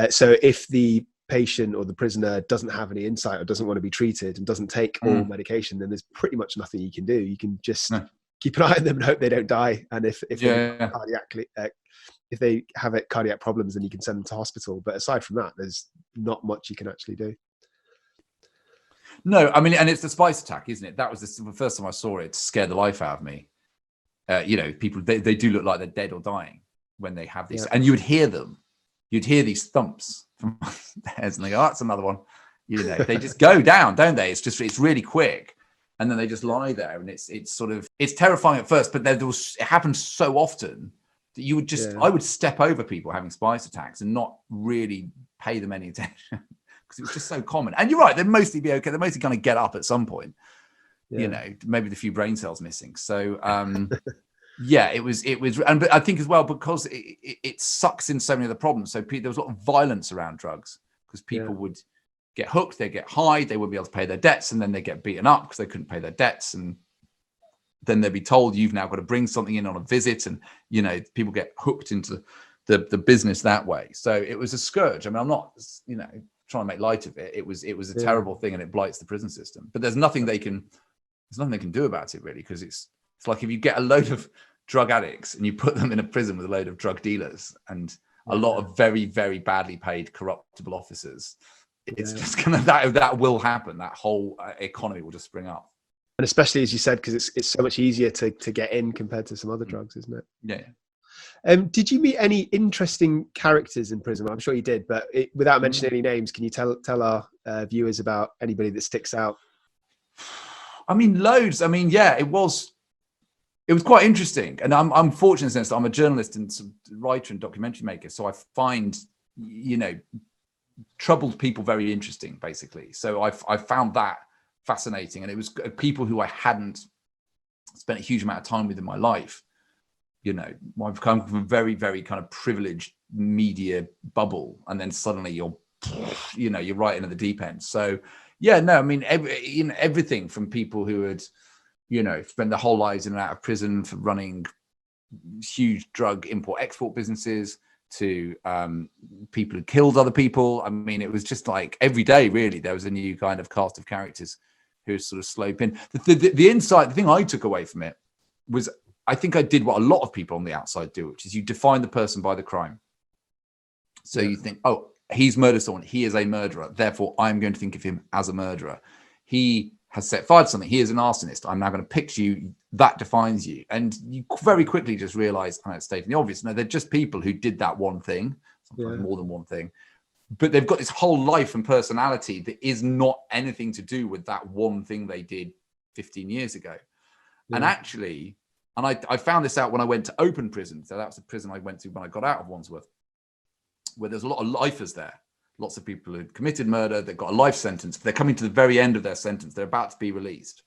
So if the patient or the prisoner doesn't have any insight or doesn't want to be treated and doesn't take all medication, then there's pretty much nothing you can do. You can just keep an eye on them and hope they don't die. And if they have cardiac problems, then you can send them to hospital. But aside from that, there's not much you can actually do.
No, I mean, and it's the spice attack, isn't it? That was the first time I saw it, scared the life out of me. People, they do look like they're dead or dying when they have these. And you would hear them. You'd hear these thumps from theirs and they go, oh, that's another one. They just go down, don't they? It's really quick. and then they just lie there, and it's sort of, it's terrifying at first, but it happens so often that you would just, I would step over people having spinal attacks and not really pay them any attention because it was just so common. And you're right, they'd mostly be okay. They're mostly going to get up at some point, you know, maybe the few brain cells missing. So, yeah, it was, but I think as well, because it sucks in so many of the problems. So there was a lot of violence around drugs because people would get hooked, they get high, they wouldn't be able to pay their debts, and then they get beaten up because they couldn't pay their debts, and then they'd be told you've now got to bring something in on a visit, and you know, people get hooked into the business that way. So it was a scourge. I mean, I'm not, you know, trying to make light of it. It was a terrible thing, and it blights the prison system. But there's nothing they can do about it really, because it's like if you get a load of drug addicts and you put them in a prison with a load of drug dealers and a lot of very, very badly paid corruptible officers, it's just gonna, that will happen. That whole economy will just spring up.
And especially, as you said, because it's so much easier to get in compared to some other drugs, isn't it?
Yeah.
Did you meet any interesting characters in prison? I'm sure you did, but without mentioning any names, can you tell our viewers about anybody that sticks out?
I mean, loads. I mean, yeah, it was quite interesting. And I'm fortunate in the sense that I'm a journalist and writer and documentary maker. So I find, you know, troubled people very interesting, basically. So I found that fascinating. And it was people who I hadn't spent a huge amount of time with in my life. You know, I've come from a very, very kind of privileged media bubble. And then suddenly you're right into the deep end. So yeah, no, I mean, everything from people who had, you know, spent their whole lives in and out of prison for running huge drug import-export businesses to people who killed other people. I mean, it was just like every day, really, there was a new kind of cast of characters who sort of slope in. The insight, the thing I took away from it was, I think I did what a lot of people on the outside do, which is you define the person by the crime. So you think, oh, he's murdered someone, he is a murderer, therefore I'm going to think of him as a murderer. He has set fire to something, he is an arsonist, I'm now going to picture you, that defines you. And you very quickly just realize, I know it's stating the obvious, no, they're just people who did that one thing, sometimes more than one thing, but they've got this whole life and personality that is not anything to do with that one thing they did 15 years ago. And actually, and I found this out when I went to open prison. So that was the prison I went to when I got out of Wandsworth, where there's a lot of lifers there. Lots of people who'd committed murder, they've got a life sentence, but they're coming to the very end of their sentence. They're about to be released.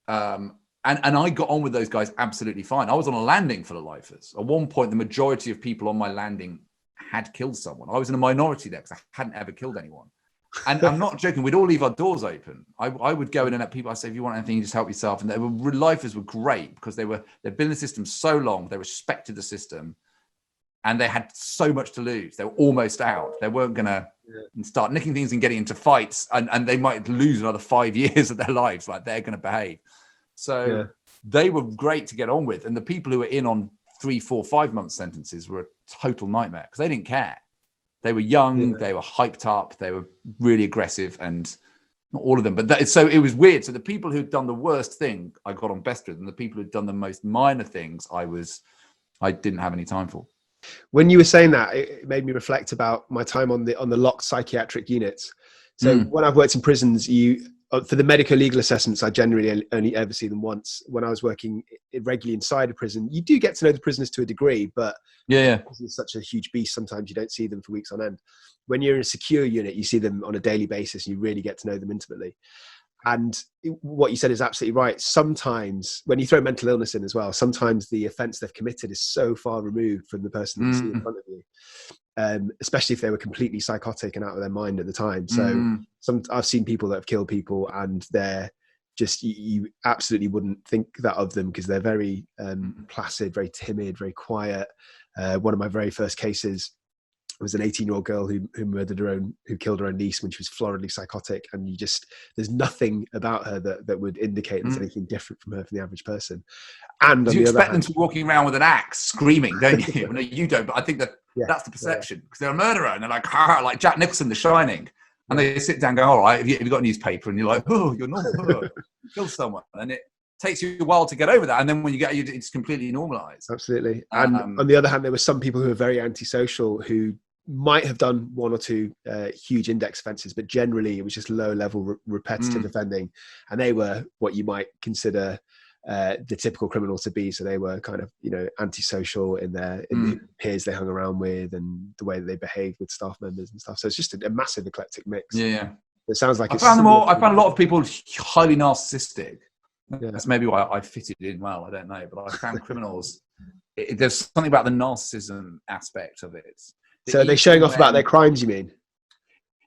And I got on with those guys absolutely fine. I was on a landing full of lifers. At one point, the majority of people on my landing had killed someone. I was in a minority there because I hadn't ever killed anyone. And I'm not joking, we'd all leave our doors open. I would go in and at people, I say, if you want anything, you just help yourself. And lifers were great because they'd been in the system so long, they respected the system. And they had so much to lose. They were almost out. They weren't going to start nicking things and getting into fights. And they might lose another 5 years of their lives. Like, they're going to behave. So they were great to get on with. And the people who were in on 3, 4, 5 month sentences were a total nightmare because they didn't care. They were young. They were hyped up. They were really aggressive. And not all of them. But so it was weird. So the people who'd done the worst thing, I got on best with. And the people who'd done the most minor things, I didn't have any time for.
When you were saying that, it made me reflect about my time on the locked psychiatric units. So when I've worked in prisons, for the medical legal assessments, I generally only ever see them once. When I was working regularly inside a prison, you do get to know the prisoners to a degree, but it's such a huge beast. Sometimes you don't see them for weeks on end. When you're in a secure unit, you see them on a daily basis. You really get to know them intimately. And what you said is absolutely right. Sometimes when you throw mental illness in as well, sometimes the offence they've committed is so far removed from the person that you see in front of you, especially if they were completely psychotic and out of their mind at the time. So I've seen people that have killed people and they're just, you absolutely wouldn't think that of them because they're very placid, very timid, very quiet. One of my very first cases was an 18-year-old girl who killed her own niece when she was floridly psychotic, and there's nothing about her that would indicate there's anything different from her from the average person. And
you expect them to be walking around with an axe screaming, don't you? No, you don't, but I think that's the perception because they're a murderer and they're like Jack Nicholson, The Shining, and they sit down and go, all right, have you got a newspaper? And you're like, oh, you're normal, you killed someone, and it takes you a while to get over that, and then when you get it's completely normalized.
Absolutely. And on the other hand, there were some people who were very antisocial who might have done one or two huge index offences, but generally it was just low-level repetitive offending, and they were what you might consider the typical criminal to be. So they were kind of, you know, antisocial in the peers they hung around with and the way that they behaved with staff members and stuff. So it's just a massive eclectic mix.
Yeah.
It sounds like
I found a lot of people highly narcissistic.
Yeah.
That's maybe why I fitted in well. I don't know, but I found criminals. There's something about the narcissism aspect of it.
So are they showing off about their crimes, you mean?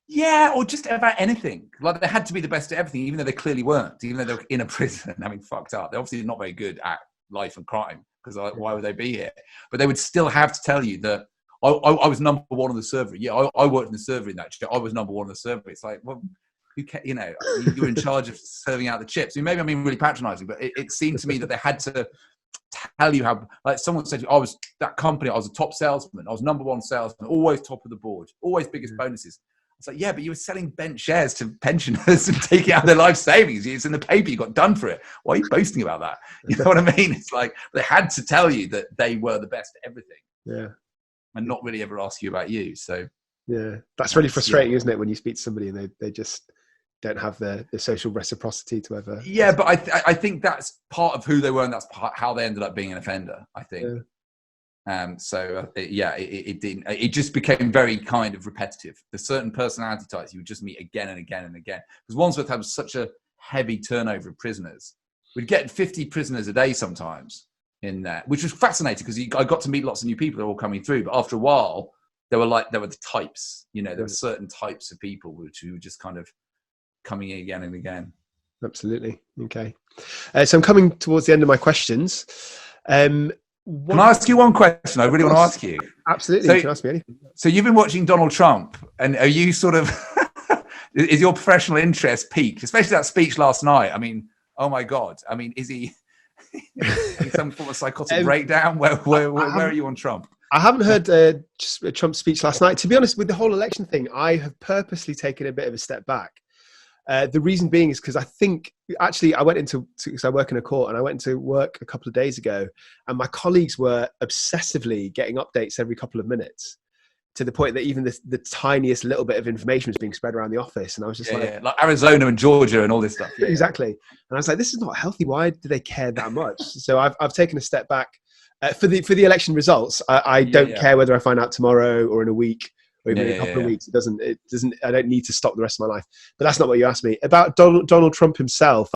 Yeah, or just about anything. Like, they had to be the best at everything, even though they clearly weren't. Even though they were in a prison having fucked up. They're obviously not very good at life and crime, because why would they be here? But they would still have to tell you that I was number one on the server. Yeah, I worked in the server in that shit. I was number one on the server. It's like, well, you know, you're in charge of serving out the chips. I mean, maybe I'm being really patronising, but it seemed to me that they had to tell you how, like someone said, I was that company, I was a top salesman, I was number one salesman, always top of the board, always biggest bonuses. It's like, yeah, but you were selling bent shares to pensioners and taking out their life savings. It's in the paper, you got done for it. Why are you boasting about that? You know what I mean? It's like they had to tell you that they were the best at everything.
Yeah.
And not really ever ask you about you. So
yeah, that's really frustrating, isn't it, when you speak to somebody and they just don't have the social reciprocity to ever.
Yeah, but I think that's part of who they were, and that's how they ended up being an offender, I think. Yeah. It just became very kind of repetitive. There's certain personality types you would just meet again and again and again. Because Wandsworth had such a heavy turnover of prisoners. We'd get 50 prisoners a day sometimes in there, which was fascinating because I got to meet lots of new people that were all coming through. But after a while, there were the types, you know, there were certain types of people who were just kind of coming in again and again.
Absolutely. Okay. So I'm coming towards the end of my questions.
Can I ask you one question? I really want to ask you.
Absolutely.
So,
you can ask me anything.
So you've been watching Donald Trump, and are you sort of, is your professional interest peaked, especially that speech last night? I mean, oh my God. I mean, is he in some form of psychotic breakdown? Where are you on Trump?
I haven't heard Trump's speech last night. To be honest, with the whole election thing, I have purposely taken a bit of a step back. The reason being is because I think, actually, because I work in a court, and I went into work a couple of days ago, and my colleagues were obsessively getting updates every couple of minutes, to the point that even the tiniest little bit of information was being spread around the office. And I was just
like Arizona and Georgia and all this stuff. Yeah,
exactly. And I was like, this is not healthy. Why do they care that much? So I've taken a step back for the election results. I don't care whether I find out tomorrow or in a week. Or even in a couple of weeks. It doesn't. I don't need to stop the rest of my life. But that's not what you asked me about. Donald Trump himself.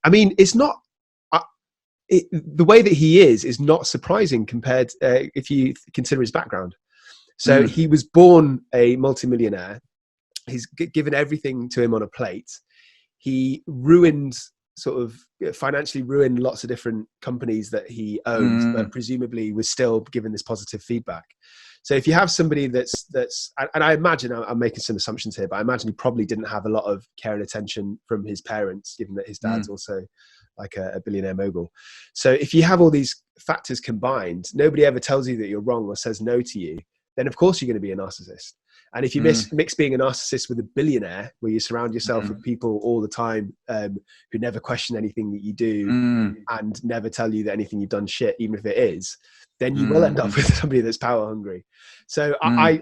I mean, it's not the way that he is not surprising compared if you consider his background. So he was born a multimillionaire. He's given everything to him on a plate. He financially ruined lots of different companies that he owned, but presumably was still given this positive feedback. So if you have somebody that's, and I imagine I'm making some assumptions here, but I imagine he probably didn't have a lot of care and attention from his parents, given that his dad's also like a billionaire mogul. So if you have all these factors combined, nobody ever tells you that you're wrong or says no to you, then of course you're going to be a narcissist. And if you mix being a narcissist with a billionaire, where you surround yourself with people all the time who never question anything that you do and never tell you that anything you've done shit, even if it is, then you will end up with somebody that's power hungry. So I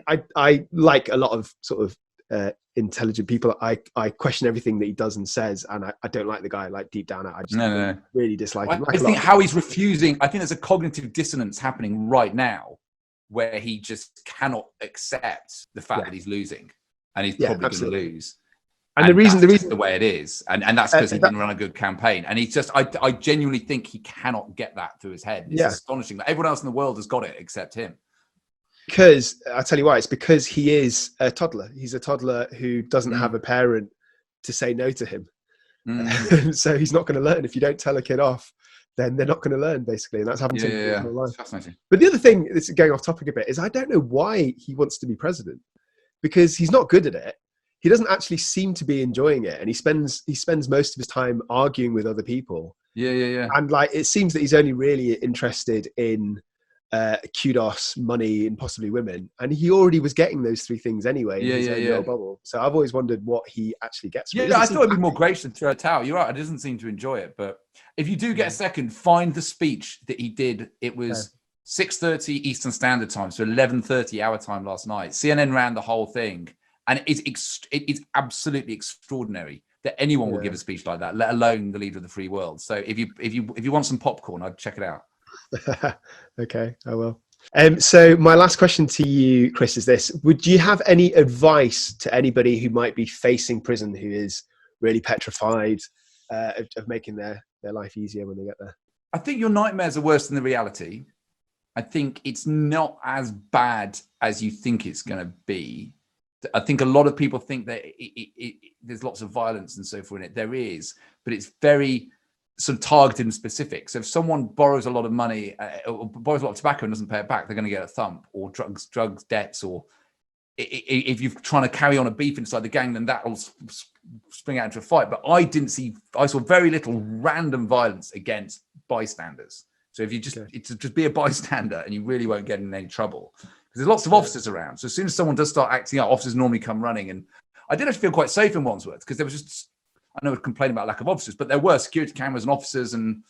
like a lot of sort of intelligent people. I question everything that he does and says, and I don't like the guy. Like deep down, I just really dislike him.
I think how he's refusing. I think there's a cognitive dissonance happening right now, where he just cannot accept the fact that he's losing, and he's probably going to lose. And the reason the way it is, and that's because he didn't run a good campaign. And he's just, I genuinely think he cannot get that through his head. It's astonishing that everyone else in the world has got it except him.
Because I'll tell you why. It's because he is a toddler. He's a toddler who doesn't have a parent to say no to him. So he's not going to learn. If you don't tell a kid off, then they're not going to learn, basically. And that's happened to him in his life.
Fascinating.
But the other thing, this is going off topic a bit, is I don't know why he wants to be president, because he's not good at it. He doesn't actually seem to be enjoying it, and he spends most of his time arguing with other people. And like, it seems that he's only really interested in kudos, money, and possibly women. And he already was getting those three things anyway in his own little bubble. So I've always wondered what he actually gets.
I thought it'd be more gracious to throw a towel. You're right. He doesn't seem to enjoy it. But if you do get a second, find the speech that he did. It was 6:30 Eastern Standard Time, so 11:30 our time last night. CNN ran the whole thing, and it's absolutely extraordinary that anyone will give a speech like that, let alone the leader of the free world. So if you want some popcorn, I'd check it out.
Okay, I will. So my last question to you, Chris, is this: would you have any advice to anybody who might be facing prison, who is really petrified of making their life easier when they get there?
I think your nightmares are worse than the reality. I think it's not as bad as you think it's going to be. I think a lot of people think that there's lots of violence and so forth in it. There is, but it's very sort of targeted and specific. So if someone borrows a lot of money, or borrows a lot of tobacco and doesn't pay it back, they're going to get a thump, or drugs debts, or if you're trying to carry on a beef inside the gang, then that will spring out into a fight. But I saw very little random violence against bystanders. So if you just be a bystander, and you really won't get in any trouble, because there's lots of officers around. So as soon as someone does start acting out, officers normally come running. And I did actually feel quite safe in Wandsworth, because there was just, I know we're complaining about lack of officers, but there were security cameras and officers and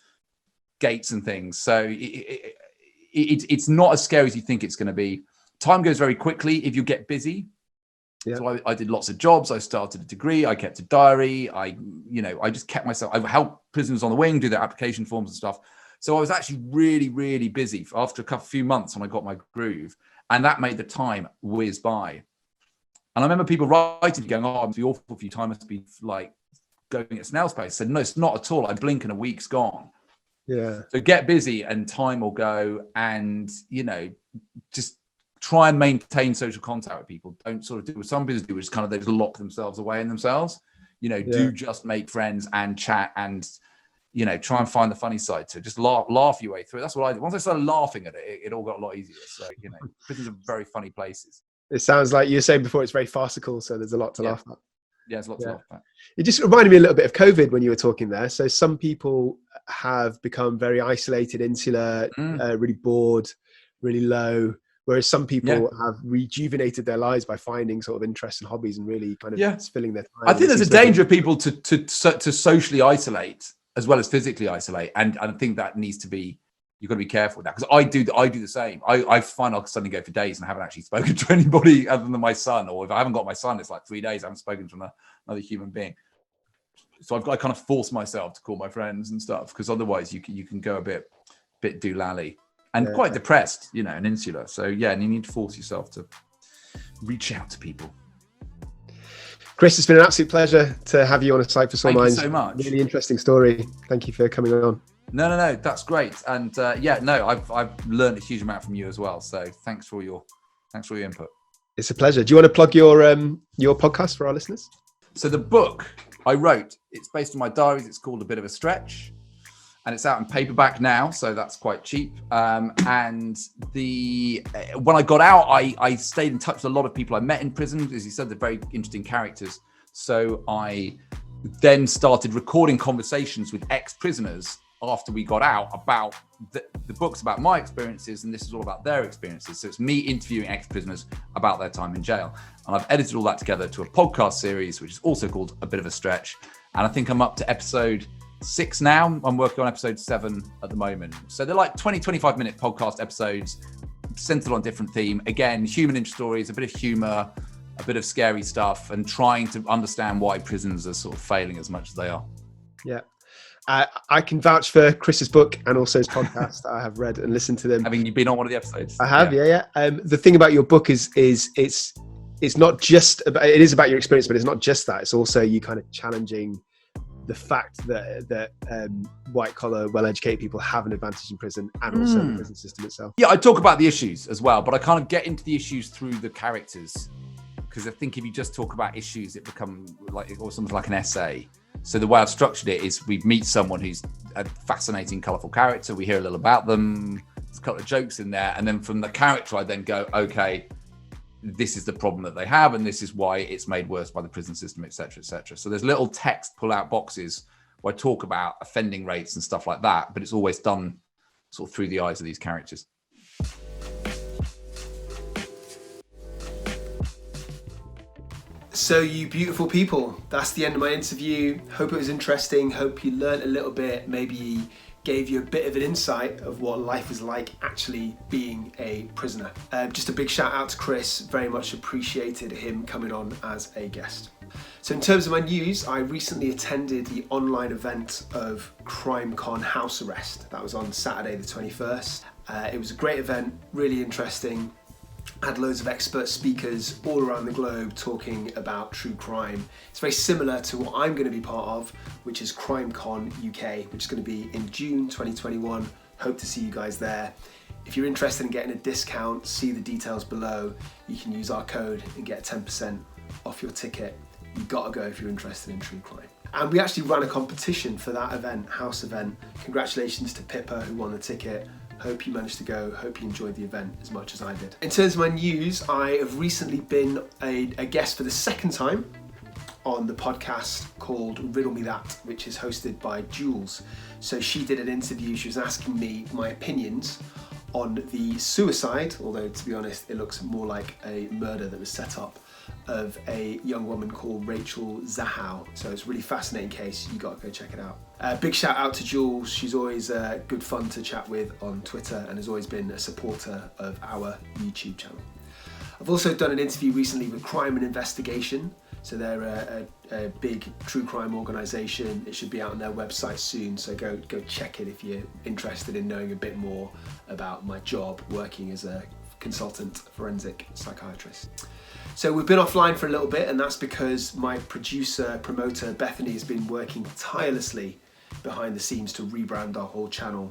gates and things. So it's not as scary as you think it's going to be. Time goes very quickly if you get busy. Yeah. So I did lots of jobs. I started a degree. I kept a diary. I just kept myself. I helped prisoners on the wing do their application forms and stuff. So I was actually really, really busy after a few months when I got my groove, and that made the time whiz by. And I remember people writing, going, "Oh, it must be awful for you. Time must be like going at snail's pace." I said, "No, it's not at all. I blink and a week's gone."
Yeah.
So get busy and time will go, and just try and maintain social contact with people. Don't sort of do what some business do, which is kind of they just lock themselves away in themselves. Do just make friends and chat and try and find the funny side to it. Just laugh your way through it. That's what I did. Once I started laughing at it, it all got a lot easier. So, prisons are very funny places.
It sounds like you were saying before, it's very farcical, so there's a lot to laugh at.
Yeah, there's a lot to laugh at.
It just reminded me a little bit of COVID when you were talking there. So some people have become very isolated, insular, really bored, really low, whereas some people have rejuvenated their lives by finding sort of interests and hobbies and really kind of filling their time.
I think there's a danger of people to socially isolate as well as physically isolate, and I think that needs to be, you've got to be careful with that, because I do the same. I find I'll suddenly go for days and I haven't actually spoken to anybody other than my son, or if I haven't got my son, it's like 3 days I haven't spoken to another human being. So I've got to kind of force myself to call my friends and stuff, because otherwise you can go a bit doolally and quite depressed, and insular. So and you need to force yourself to reach out to people.
Chris, it's been an absolute pleasure to have you on A Psych for Sore Minds.
Thank you so much.
Really interesting story. Thank you for coming on.
No, that's great. And I've learned a huge amount from you as well. So thanks for your input.
It's a pleasure. Do you want to plug your podcast for our listeners?
So the book I wrote, it's based on my diaries. It's called A Bit of a Stretch, and it's out in paperback now, so that's quite cheap. And when I got out, I stayed in touch with a lot of people I met in prison. As you said, they're very interesting characters. So I then started recording conversations with ex-prisoners after we got out about the book's about my experiences, and this is all about their experiences. So it's me interviewing ex-prisoners about their time in jail. And I've edited all that together to a podcast series, which is also called A Bit of a Stretch. And I think I'm up to episode 6 now. I'm working on episode 7 at the moment. So they're like 25 minute podcast episodes centered on different theme. Again, human interest stories, a bit of humor, a bit of scary stuff, and trying to understand why prisons are sort of failing as much as they are. Yeah.
I can vouch for Chris's book and also his podcast. I have read and listened to them.
Having you been on one of the episodes?
I have, yeah. The thing about your book is it's not just about, it is about your experience, but it's not just that. It's also you kind of challenging the fact that white collar, well-educated people have an advantage in prison, and also the prison system itself.
Yeah, I talk about the issues as well, but I kind of get into the issues through the characters, because I think if you just talk about issues, it becomes something like an essay. So the way I've structured it is we meet someone who's a fascinating, colourful character. We hear a little about them. There's a couple of jokes in there. And then from the character, I then go, okay, this is the problem that they have, and this is why it's made worse by the prison system, et cetera, et cetera. So there's little text pull-out boxes where I talk about offending rates and stuff like that, but it's always done sort of through the eyes of these characters.
So you beautiful people, that's the end of my interview. Hope it was interesting. Hope you learned a little bit. Maybe gave you a bit of an insight of what life is like actually being a prisoner. Just a big shout out to Chris, very much appreciated him coming on as a guest. So in terms of my news, I recently attended the online event of CrimeCon House Arrest. That was on Saturday the 21st. It was a great event, really interesting. Had loads of expert speakers all around the globe talking about true crime. It's very similar to what I'm going to be part of, which is CrimeCon UK, which is going to be in June 2021. Hope to see you guys there. If you're interested in getting a discount, see the details below. You can use our code and get 10% off your ticket. You've got to go if you're interested in true crime. And we actually ran a competition for that event, house event. Congratulations to Pippa who won the ticket. Hope you managed to go, hope you enjoyed the event as much as I did. In terms of my news, I have recently been a guest for the second time on the podcast called Riddle Me That, which is hosted by Jules. So she did an interview, she was asking me my opinions on the suicide, although to be honest, it looks more like a murder that was set up, of a young woman called Rachel Zahow. So it's a really fascinating case, you got to go check it out. Big shout out to Jules, she's always good fun to chat with on Twitter and has always been a supporter of our YouTube channel. I've also done an interview recently with Crime and Investigation. So they're a big true crime organisation. It should be out on their website soon, so go check it if you're interested in knowing a bit more about my job working as a consultant forensic psychiatrist. So we've been offline for a little bit, and that's because my producer, promoter Bethany has been working tirelessly behind the scenes to rebrand our whole channel.